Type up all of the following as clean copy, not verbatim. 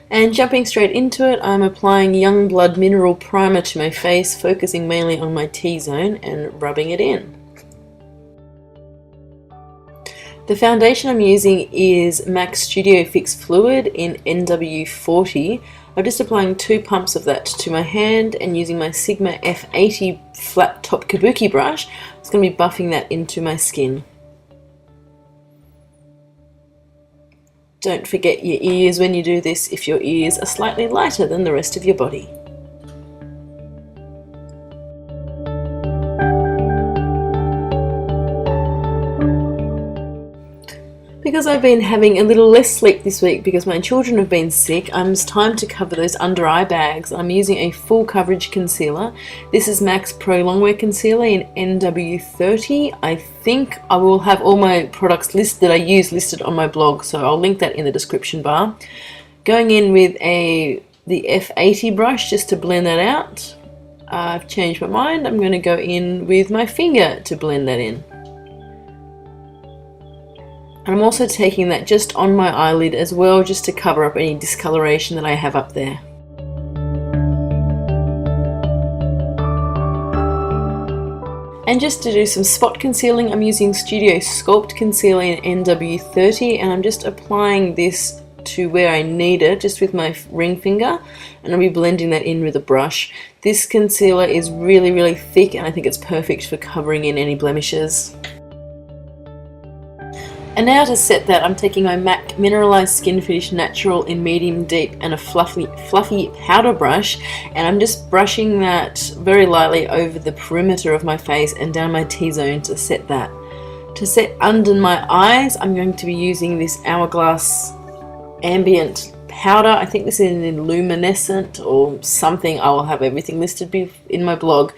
And jumping straight into it, I'm applying Youngblood Mineral Primer to my face, focusing mainly on my T-zone and rubbing it in. The foundation I'm using is MAC Studio Fix Fluid in NW40. I'm just applying 2 pumps of that to my hand and using my Sigma F80 flat top kabuki brush. It's going to be buffing that into my skin. Don't forget your ears when you do this if your ears are slightly lighter than the rest of your body. Because I've been having a little less sleep this week because my children have been sick, it's time to cover those under eye bags. I'm using a full coverage concealer. This is MAC's Pro Longwear Concealer in NW30. I think I will have all my products that I use listed on my blog, so I'll link that in the description bar. Going in with the F80 brush just to blend that out. I've changed my mind. I'm going to go in with my finger to blend that in. And I'm also taking that just on my eyelid as well, just to cover up any discoloration that I have up there. And just to do some spot concealing, I'm using Studio Sculpt Concealer in NW30, and I'm just applying this to where I need it, just with my ring finger, and I'll be blending that in with a brush. This concealer is really, really thick, and I think it's perfect for covering in any blemishes. And now to set that, I'm taking my MAC Mineralized Skin Finish Natural in Medium Deep and a fluffy powder brush, and I'm just brushing that very lightly over the perimeter of my face and down my T-zone to set that. To set under my eyes, I'm going to be using this Hourglass Ambient Powder. I think this is in Luminescent or something. I will have everything listed in my blog.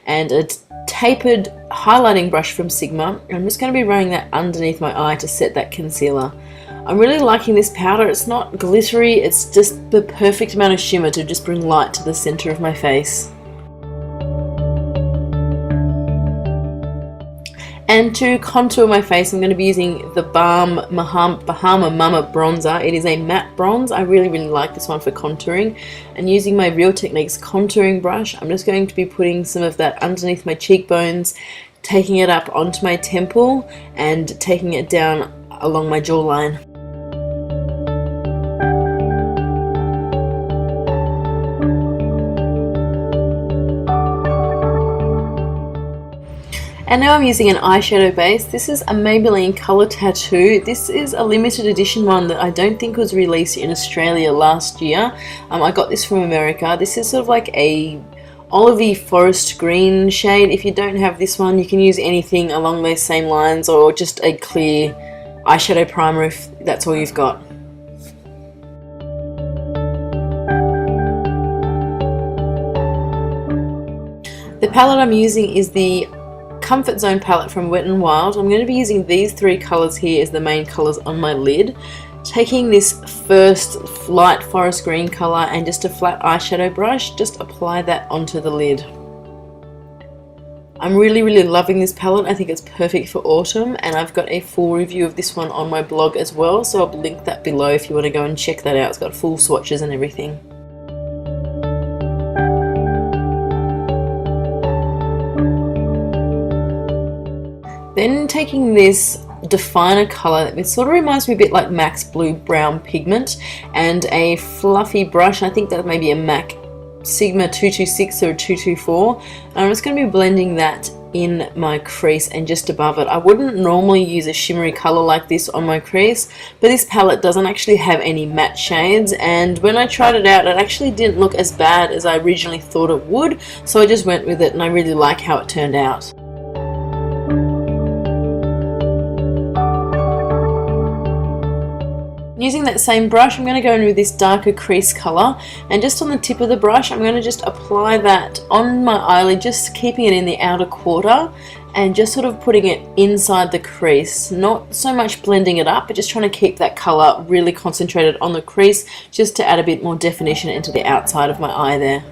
And a tapered highlighting brush from Sigma. I'm just going to be running that underneath my eye to set that concealer. I'm really liking this powder. It's not glittery, it's just the perfect amount of shimmer to just bring light to the center of my face. And to contour my face, I'm going to be using the Balm Bahama Mama bronzer. It is a matte bronze. I really, really like this one for contouring. And using my Real Techniques contouring brush, I'm just going to be putting some of that underneath my cheekbones, taking it up onto my temple, and taking it down along my jawline. And now I'm using an eyeshadow base. This is a Maybelline Colour Tattoo. This is a limited edition one that I don't think was released in Australia last year. I got this from America. This is sort of like a olivey forest green shade. If you don't have this one, you can use anything along those same lines, or just a clear eyeshadow primer if that's all you've got. The palette I'm using is the Comfort Zone palette from Wet n Wild. I'm going to be using these 3 colours here as the main colours on my lid. Taking this first light forest green colour and just a flat eyeshadow brush, just apply that onto the lid. I'm really, really loving this palette. I think it's perfect for autumn, and I've got a full review of this one on my blog as well, so I'll link that below if you want to go and check that out. It's got full swatches and everything. Then taking this definer colour, it sort of reminds me a bit like MAC's Blue Brown Pigment, and a fluffy brush. I think that may be a MAC Sigma 226 or 224. And I'm just going to be blending that in my crease and just above it. I wouldn't normally use a shimmery colour like this on my crease, but this palette doesn't actually have any matte shades, and when I tried it out, it actually didn't look as bad as I originally thought it would, so I just went with it, and I really like how it turned out. Using that same brush, I'm going to go in with this darker crease colour, and just on the tip of the brush I'm going to just apply that on my eyelid, just keeping it in the outer quarter and just sort of putting it inside the crease. Not so much blending it up, but just trying to keep that colour really concentrated on the crease, just to add a bit more definition into the outside of my eye there.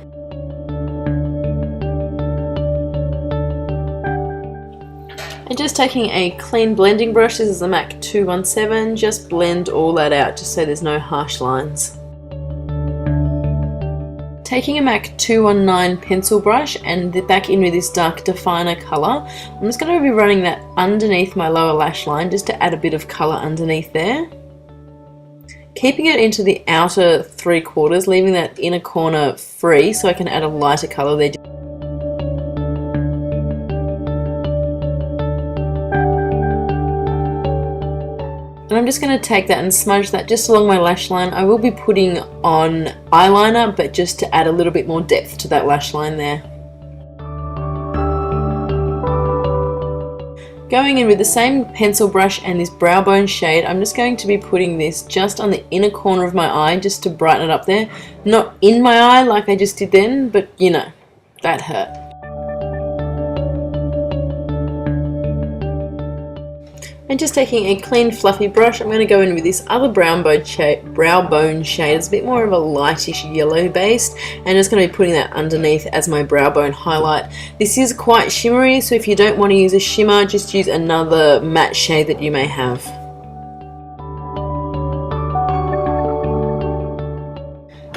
And just taking a clean blending brush, this is the MAC 217, just blend all that out just so there's no harsh lines. taking a MAC 219 pencil brush and back in with this dark definer colour, I'm just going to be running that underneath my lower lash line just to add a bit of colour underneath there. Keeping it into the outer 3/4, leaving that inner corner free so I can add a lighter colour there. And I'm just going to take that and smudge that just along my lash line. I will be putting on eyeliner, but just to add a little bit more depth to that lash line there. Going in with the same pencil brush and this brow bone shade, I'm just going to be putting this just on the inner corner of my eye just to brighten it up there. Not in my eye like I just did then, but you know, that hurt. And just taking a clean fluffy brush, I'm going to go in with this other brow bone shade. It's a bit more of a lightish yellow based, and just going to be putting that underneath as my brow bone highlight. This is quite shimmery, so if you don't want to use a shimmer, just use another matte shade that you may have.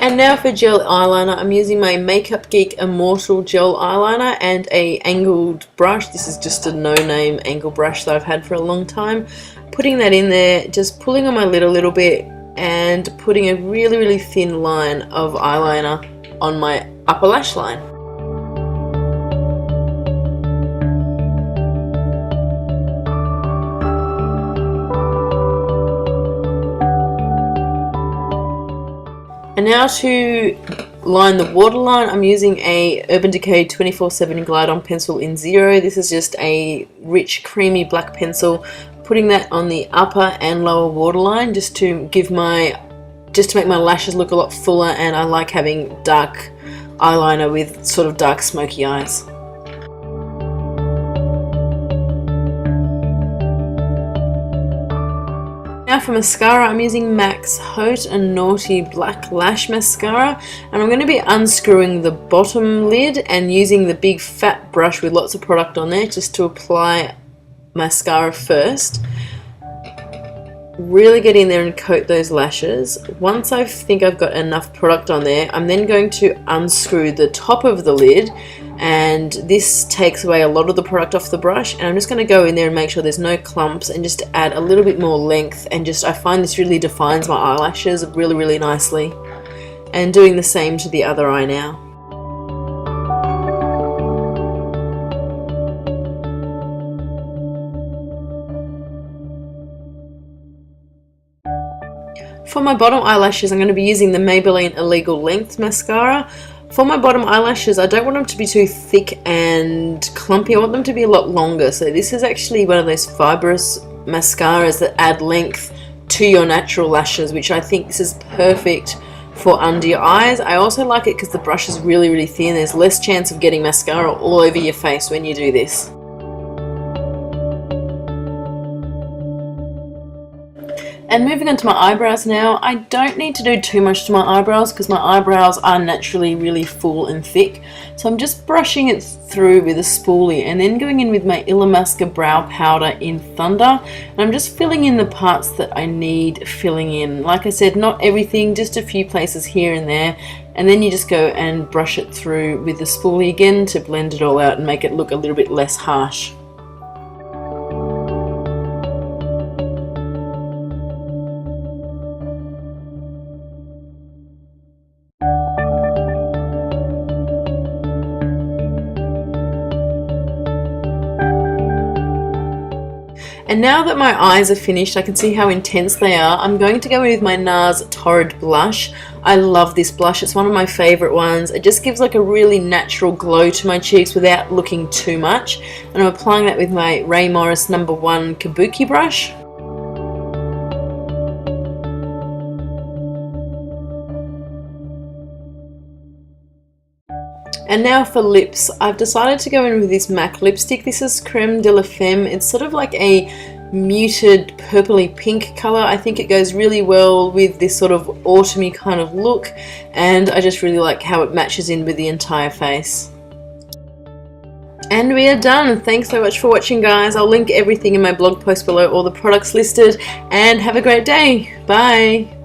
And now for gel eyeliner, I'm using my Makeup Geek Immortal gel eyeliner and a angled brush. This is just a no-name angle brush that I've had for a long time. Putting that in there, just pulling on my lid a little bit and putting a really thin line of eyeliner on my upper lash line. And now to line the waterline, I'm using a Urban Decay 24/7 Glide On pencil in 0. This is just a rich, creamy black pencil. Putting that on the upper and lower waterline just to make my lashes look a lot fuller, and I like having dark eyeliner with sort of dark smoky eyes. Now for mascara, I'm using MAC's Haute and Naughty Black Lash Mascara, and I'm going to be unscrewing the bottom lid and using the big fat brush with lots of product on there just to apply mascara first. Really get in there and coat those lashes. Once I think I've got enough product on there, I'm then going to unscrew the top of the lid, and this takes away a lot of the product off the brush, and I'm just going to go in there and make sure there's no clumps and just add a little bit more length, and I find this really defines my eyelashes really nicely. And doing the same to the other eye now. For my bottom eyelashes, I'm going to be using the Maybelline Illegal Length Mascara. For my bottom eyelashes, I don't want them to be too thick and clumpy. I want them to be a lot longer. So this is actually one of those fibrous mascaras that add length to your natural lashes, which I think this is perfect for under your eyes. I also like it because the brush is really thin. There's less chance of getting mascara all over your face when you do this. And moving on to my eyebrows now, I don't need to do too much to my eyebrows because my eyebrows are naturally really full and thick. So I'm just brushing it through with a spoolie and then going in with my Illamasqua brow powder in Thunder. And I'm just filling in the parts that I need filling in. Like I said, not everything, just a few places here and there. And then you just go and brush it through with the spoolie again to blend it all out and make it look a little bit less harsh. And now that my eyes are finished, I can see how intense they are. I'm going to go in with my NARS Torrid blush. I love this blush. It's one of my favorite ones. It just gives like a really natural glow to my cheeks without looking too much. And I'm applying that with my Ray Morris No. 1 Kabuki brush. And now for lips, I've decided to go in with this MAC lipstick. This is Creme de la Femme. It's sort of like a muted purpley pink colour. I think it goes really well with this sort of autumny kind of look, and I just really like how it matches in with the entire face. And we are done. Thanks so much for watching, guys. I'll link everything in my blog post below, all the products listed, and have a great day. Bye.